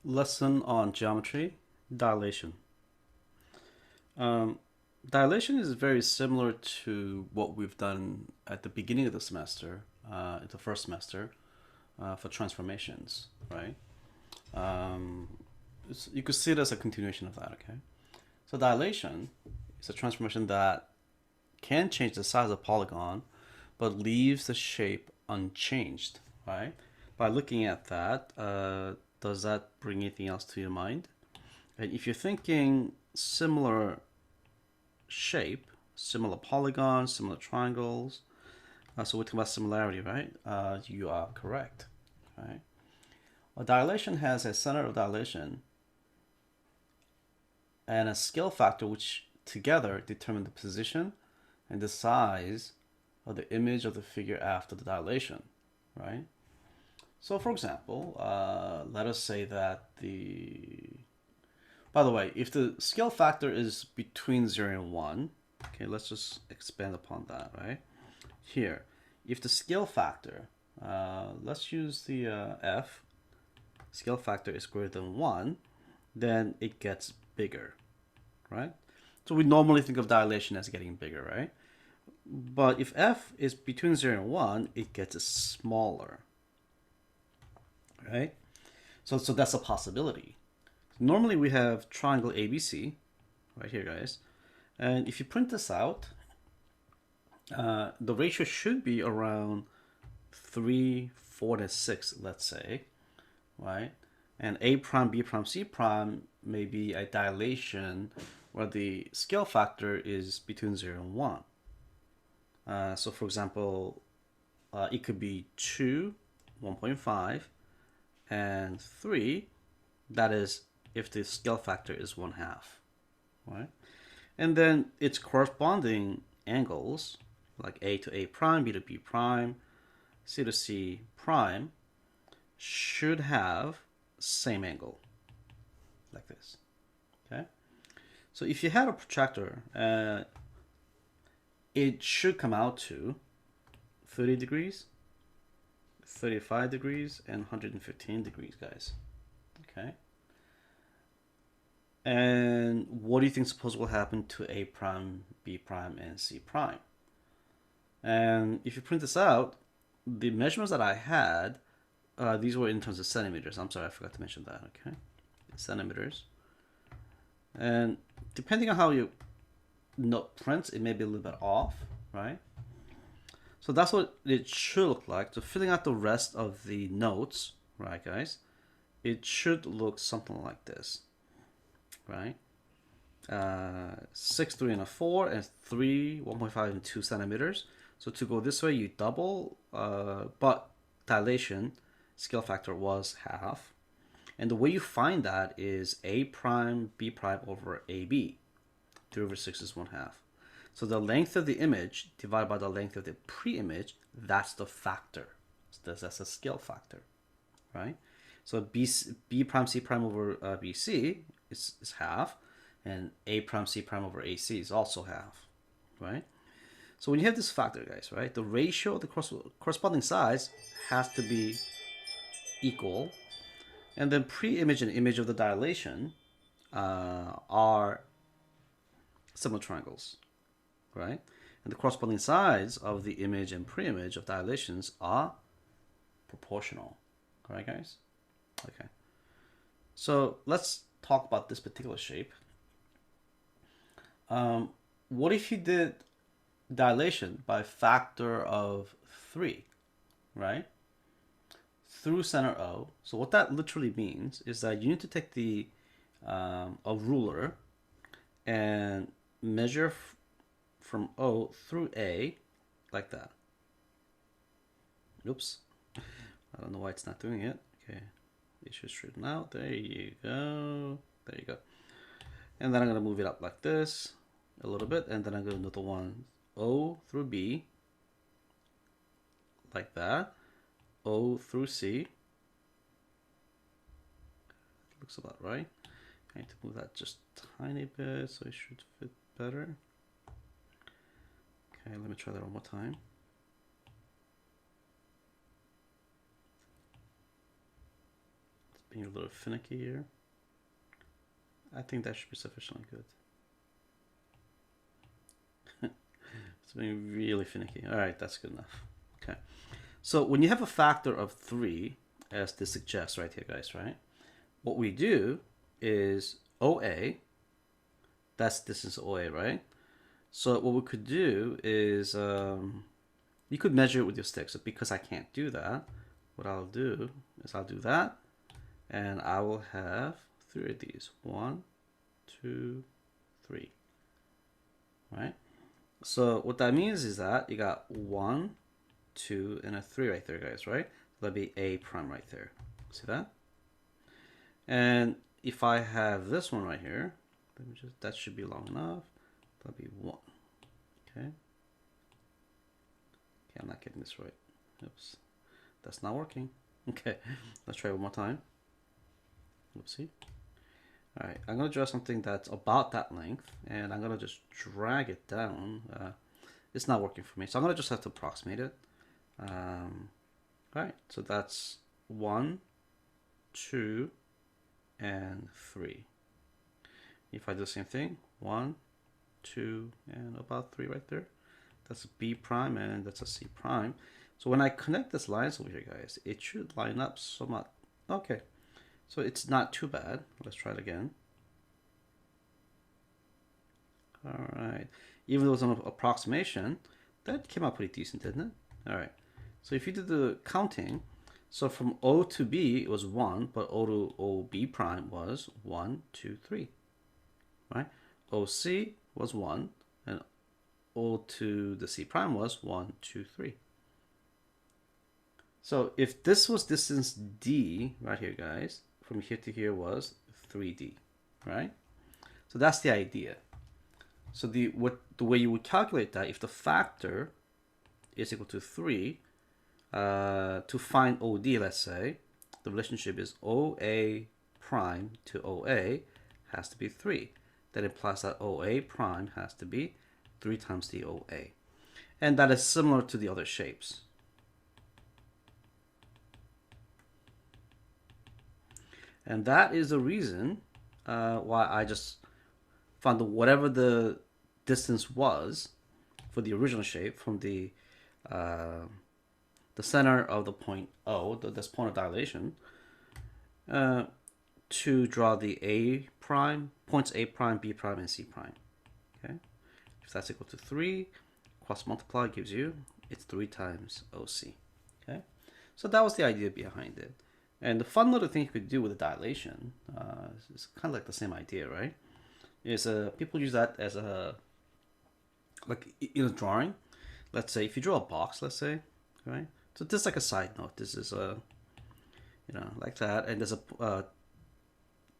Lesson on geometry, dilation. Um, Dilation is very similar to what we've done at the beginning of the semester, the first semester, for transformations, right? Um, you could see it as a continuation of that, okay? So dilation is a transformation that can change the size of polygon, but leaves the shape unchanged, right? By looking at that, does that bring anything else to your mind? And if you're thinking similar shape, similar polygons, similar triangles, so we're talking about similarity, right? You are correct, right? A dilation has a center of dilation and a scale factor which together determine the position and the size of the image of the figure after the dilation, right? So for example, let us say that by the way, if the scale factor is between 0 and 1, okay, let's just expand upon that, right? Here, if the scale factor, let's use the f, scale factor is greater than 1, then it gets bigger, right? So we normally think of dilation as getting bigger, right? But if f is between 0 and 1, it gets smaller, right? So that's a possibility. Normally we have triangle ABC, right here, guys. And if you print this out, the ratio should be around 3, 4 to 6, let's say, right? And A prime, B prime, C prime may be a dilation where the scale factor is between 0 and 1. So for example, it could be 2, 1.5, and 3. That is if the scale factor is 1/2, right? And then its corresponding angles, like A to A prime, B to B prime, C to C prime, should have same angle, like this, okay? So if you had a protractor, it should come out to 30 degrees, 35 degrees, and 115 degrees, guys, okay? And what do you think suppose will happen to A prime, B prime, and C prime? And if you print this out, the measurements that I had, these were in terms of centimeters. I'm sorry, I forgot to mention that, okay? Centimeters. And depending on how you note prints, it may be a little bit off, right? So that's what it should look like. So filling out the rest of the notes, right, guys, it should look something like this, right? 6, 3, and a 4, and 3, 1.5, and 2 centimeters. So to go this way, you double, but dilation scale factor was half. And the way you find that is A prime B prime over AB. 3 over 6 is 1/2. So the length of the image divided by the length of the pre-image, that's the factor. So that's a scale factor, right? So B prime C prime over BC is half, and A prime C prime over AC is also half, right? So when you have this factor, guys, right, the ratio of the corresponding sides has to be equal, and then pre-image and image of the dilation are similar triangles, right? And the corresponding sides of the image and pre-image of dilations are proportional, all right, guys? Okay. So let's talk about this particular shape. What if you did dilation by a factor of 3, right? Through center O. So what that literally means is that you need to take a ruler and measure from O through A like that. Oops. I don't know why it's not doing it. Okay. It should straighten out. There you go. There you go. And then I'm going to move it up like this a little bit. And then I'm going to do the one O through B like that. O through C. Looks about right. I need to move that just a tiny bit so it should fit better. Okay, let me try that one more time. It's being a little finicky here. I think that should be sufficiently good. It's being really finicky. All right, that's good enough. Okay. So when you have a factor of 3, as this suggests right here, guys, right? What we do is OA, that's distance OA, right? So what we could do is, you could measure it with your stick. So because I can't do that, what I'll do is I'll do that, and I will have 3 of these. 1, 2, 3. Right? So what that means is that you got 1, 2, and a 3 right there, guys, right? That'll be A prime right there. See that? And if I have this one right here, let me just, that should be long enough. That'll be 1. Okay. Okay, I'm not getting this right. Oops. That's not working. Okay, let's try one more time. Oopsie. All right, I'm gonna draw something that's about that length, and I'm gonna just drag it down. It's not working for me, so I'm gonna just have to approximate it. All right, so that's 1, 2, and 3. If I do the same thing, 1, 2, and about 3 right there. That's a B prime, and that's a C prime. So when I connect this lines over here, guys, it should line up somewhat. Okay, so it's not too bad. Let's try it again. All right, even though it's an approximation, that came out pretty decent, didn't it? All right, so if you do the counting, so from O to B it was 1, but O to OB prime was 1, 2, 3, right? OC was 1, and O to the C prime was 1, 2, 3. So if this was distance D right here, guys, from here to here was 3D, right? So that's the idea. So the way you would calculate that, if the factor is equal to 3, to find OD, let's say, the relationship is OA prime to OA has to be 3. That implies that OA prime has to be 3 times the OA. And that is similar to the other shapes. And that is the reason why I just found whatever the distance was for the original shape from the center of the point O, this point of dilation, to draw the A prime, points A prime, B prime, and C prime. Okay, if that's equal to 3, cross multiply gives you, it's 3 times OC. Okay, so that was the idea behind it. And the fun little thing you could do with the dilation is kind of like the same idea, right? Is people use that as a, like in a drawing. Let's say if you draw a box, let's say, right? So this is like a side note. This is a, like that, and there's a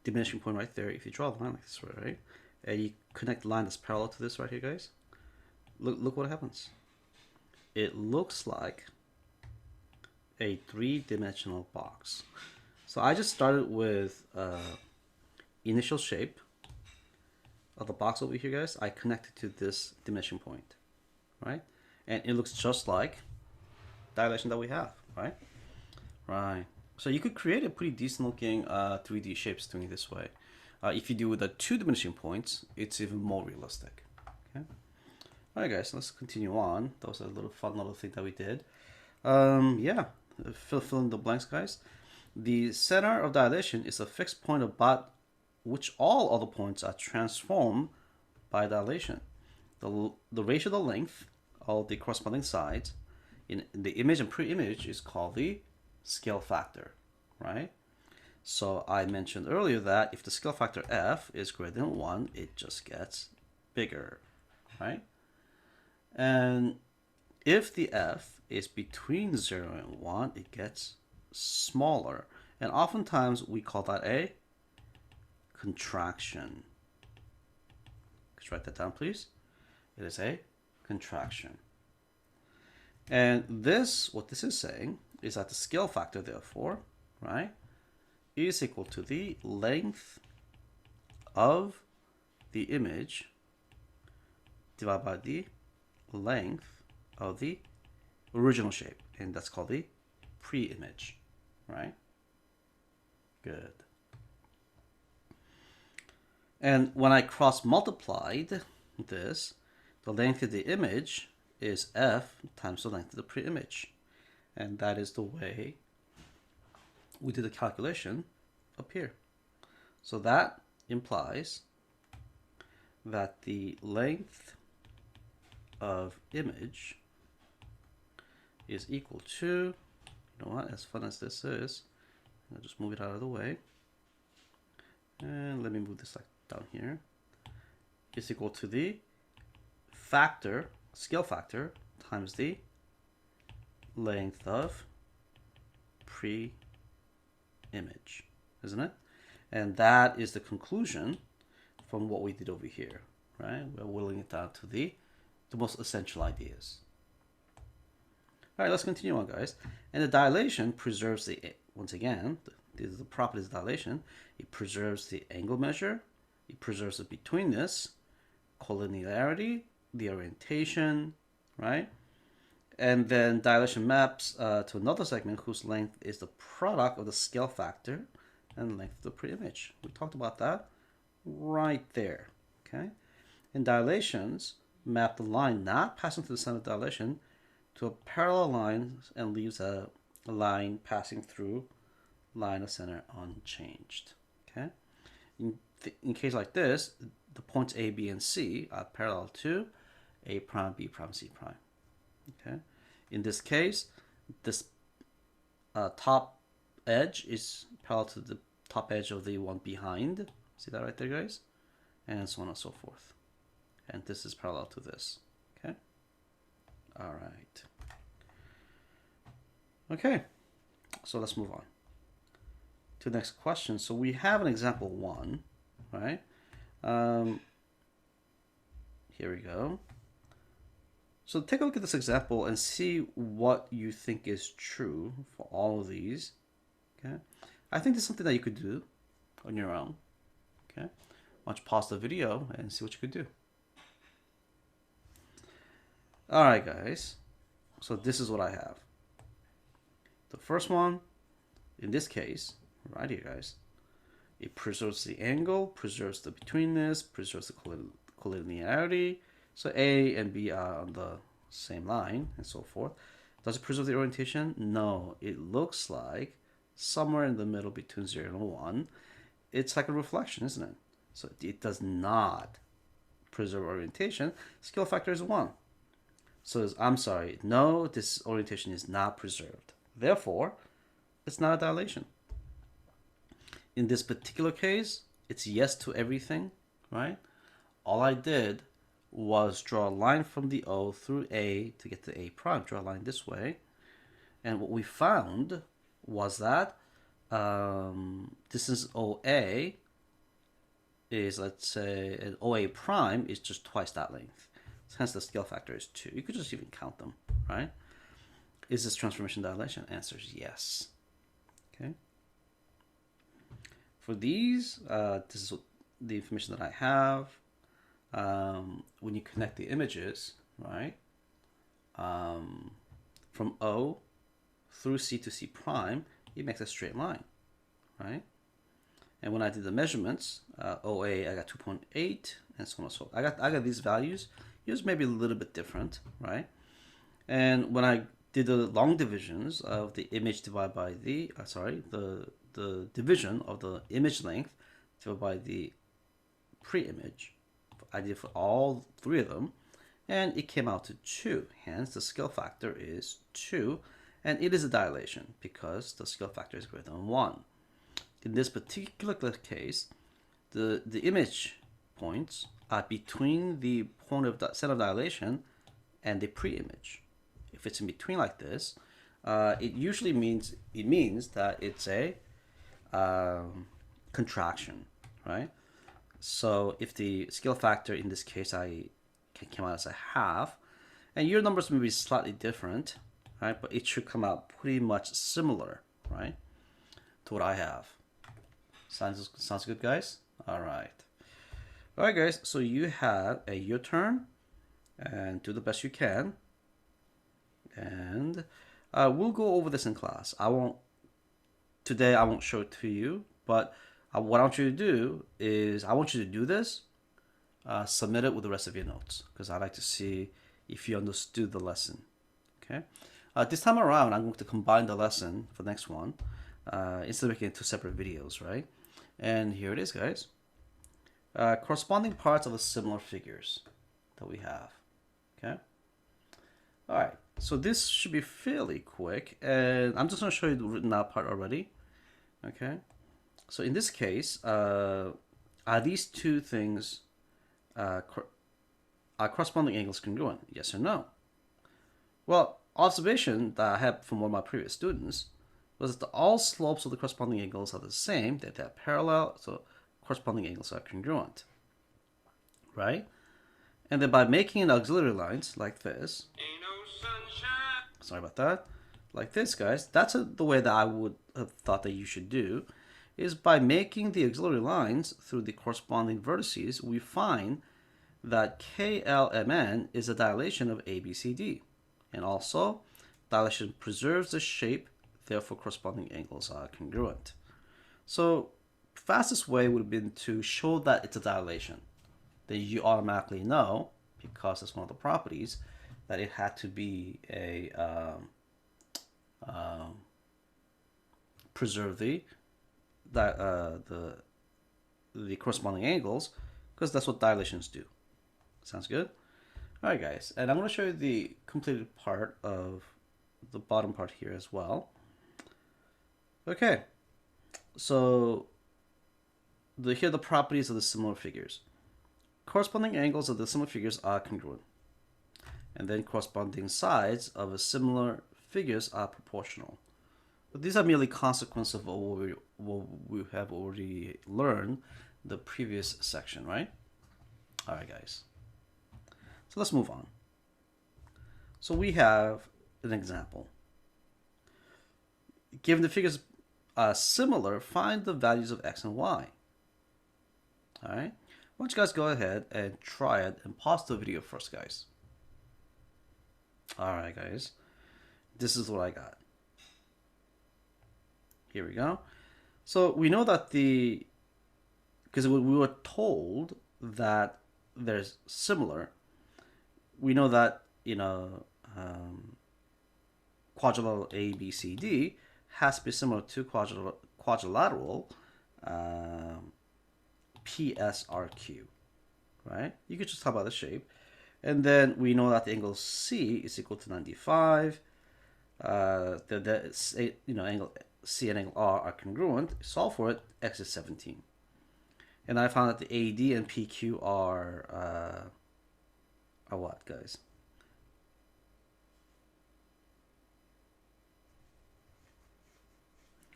diminishing point right there. If you draw a line like this, right, and you connect the line that's parallel to this right here, guys, look what happens. It looks like a 3-dimensional box. So I just started with initial shape of the box over here, guys. I connected to this dimension point, right? And it looks just like dilation that we have, right? Right. So you could create a pretty decent looking 3D shapes doing it this way. If you do with the 2 diminishing points, it's even more realistic. Okay. All right, guys. Let's continue on. That was a little fun little thing that we did. Yeah. Fill in the blanks, guys. The center of dilation is a fixed point about which all other points are transformed by dilation. The ratio of the length of the corresponding sides in the image and pre-image is called the scale factor, right? So I mentioned earlier that if the scale factor f is greater than 1, it just gets bigger, right? And if the f is between 0 and 1, it gets smaller. And oftentimes we call that a contraction. Let's write that down, please. It is a contraction. And this, what this is saying, is that the scale factor, therefore, right, is equal to the length of the image divided by the length of the original shape, and that's called the pre-image, right? Good. And when I cross multiplied this, the length of the image is f times the length of the pre-image. And that is the way we did the calculation up here. So that implies that the length of image is equal to, you know what, as fun as this is, I'll just move it out of the way. And let me move this like down here. Is equal to the factor, scale factor, times the length of pre-image, isn't it? And that is the conclusion from what we did over here, right? We're whittling it down to the most essential ideas. All right, let's continue on, guys. And the dilation preserves the, once again, these are the properties of dilation. It preserves the angle measure. It preserves the betweenness, collinearity, the orientation, right? And then dilation maps to another segment whose length is the product of the scale factor and length of the pre-image. We talked about that right there, okay? And dilations map the line not passing through the center of dilation to a parallel line and leaves a line passing through line of center unchanged, okay? In case like this, the points A, B, and C are parallel to A prime, B prime, C prime, okay? In this case, this top edge is parallel to the top edge of the one behind. See that right there, guys? And so on and so forth. And this is parallel to this, okay? All right. Okay, so let's move on to the next question. So we have an example 1, right? Here we go. So take a look at this example and see what you think is true for all of these, okay? I think this is something that you could do on your own, okay? Why don't you pause the video and see what you could do. All right, guys. So this is what I have. The first one, in this case, right here, guys, it preserves the angle, preserves the betweenness, preserves the collinearity. So A and B are on the same line and so forth. Does it preserve the orientation? No, it looks like somewhere in the middle between 0 and 1. It's like a reflection, isn't it? So it does not preserve orientation. Scale factor is 1. So I'm sorry, no, this orientation is not preserved. Therefore, it's not a dilation. In this particular case, it's yes to everything, right? All I did was draw a line from the O through A to get to A prime. Draw a line this way. And what we found was that distance OA is, let's say, an OA prime is just twice that length. Hence the scale factor is 2. You could just even count them, right? Is this transformation dilation? Answer is yes. Okay. For these, this is the information that I have. When you connect the images, right, from O through C to C prime, it makes a straight line, right? And when I did the measurements, OA, I got 2.8, and so on and so forth. I got these values. Here's maybe a little bit different, right? And when I did the long divisions of the image divided by the, the division of the image length divided by the pre-image, I did for all 3 of them, and it came out to 2. Hence, the scale factor is 2, and it is a dilation because the scale factor is greater than 1. In this particular case, the image points are between the point of the center of dilation and the pre-image. If it's in between like this, it usually means that it's a contraction, right? So if the scale factor in this case came out as a half, and your numbers may be slightly different, right? But it should come out pretty much similar, right, to what I have. Sounds good, guys? All right. All right, guys. So you have a your turn, and do the best you can. And we'll go over this in class. Today I won't show it to you But what I want you to do is I want you to do this, submit it with the rest of your notes because I like to see if you understood the lesson. Okay. This time around, I'm going to combine the lesson for the next one instead of making it two separate videos, right? And here it is, guys. Corresponding parts of the similar figures that we have. Okay. All right. So this should be fairly quick, and I'm just going to show you the written out part already. Okay. So in this case, are these two things are corresponding angles congruent? Yes or no? Well, observation that I had from one of my previous students was that all slopes of the corresponding angles are the same, that they're parallel, so corresponding angles are congruent, right? And then by making auxiliary lines like this, sorry about that, like this, guys, that's the way that I would have thought that you should do, is by making the auxiliary lines through the corresponding vertices, we find that KLMN is a dilation of ABCD. And also, dilation preserves the shape, therefore corresponding angles are congruent. So, fastest way would have been to show that it's a dilation. Then you automatically know, because it's one of the properties, that it had to be a preserve the corresponding angles, because that's what dilations do. Sounds good? Alright guys, and I'm going to show you the completed part of the bottom part here as well. Okay, so here are the properties of the similar figures. Corresponding angles of the similar figures are congruent. And then corresponding sides of the similar figures are proportional. But these are merely consequences of what we have already learned in the previous section, right? Alright guys. So let's move on. So we have an example. Given the figures are similar, find the values of x and y. All right. Why don't you guys go ahead and try it and pause the video first, guys. All right, guys. This is what I got. Here we go. So we know that because we were told that there's similar, we know that, quadrilateral ABCD has to be similar to quadrilateral PSRQ, right? You could just talk about the shape. And then we know that the angle C is equal to 95. Angle C and angle R are congruent. Solve for it, x is 17. And I found that the AD and PQ are what, guys?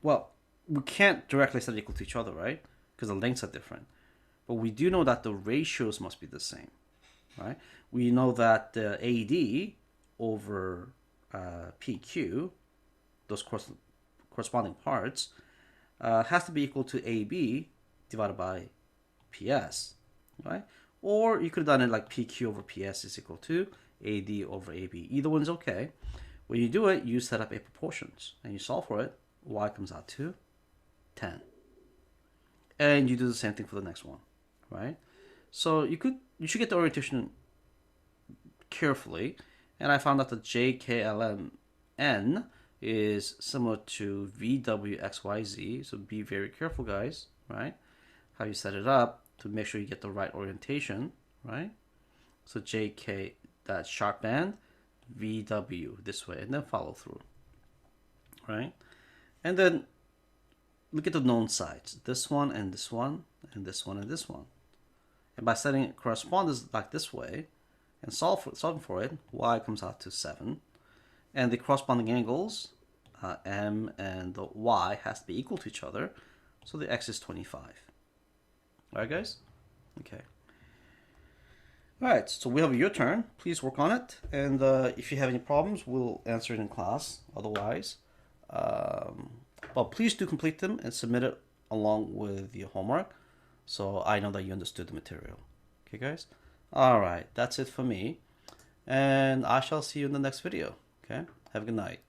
Well, we can't directly set it equal to each other, right? Because the lengths are different. But we do know that the ratios must be the same, right? We know that the AD over PQ, those corresponding parts, has to be equal to AB divided by PS, right? Or you could have done it like PQ over PS is equal to AD over AB. Either one's okay. When you do it, you set up a proportions and you solve for it. Y comes out to 10. And you do the same thing for the next one, right? So you should get the orientation carefully. And I found out that JKLMN is similar to VWXYZ. So be very careful, guys, right? How you set it up to make sure you get the right orientation, right? So JK, that sharp band, VW this way, and then follow through, right? And then look at the known sides, this one and this one and this one and this one. And by setting correspondence like this way and solving for it, y comes out to 7. And the corresponding angles, m and the y, has to be equal to each other. So the x is 25. All right, guys? Okay. All right, so we have your turn. Please work on it. And if you have any problems, we'll answer it in class. Otherwise, but please do complete them and submit it along with your homework so I know that you understood the material. Okay, guys? All right, that's it for me. And I shall see you in the next video. Okay? Have a good night.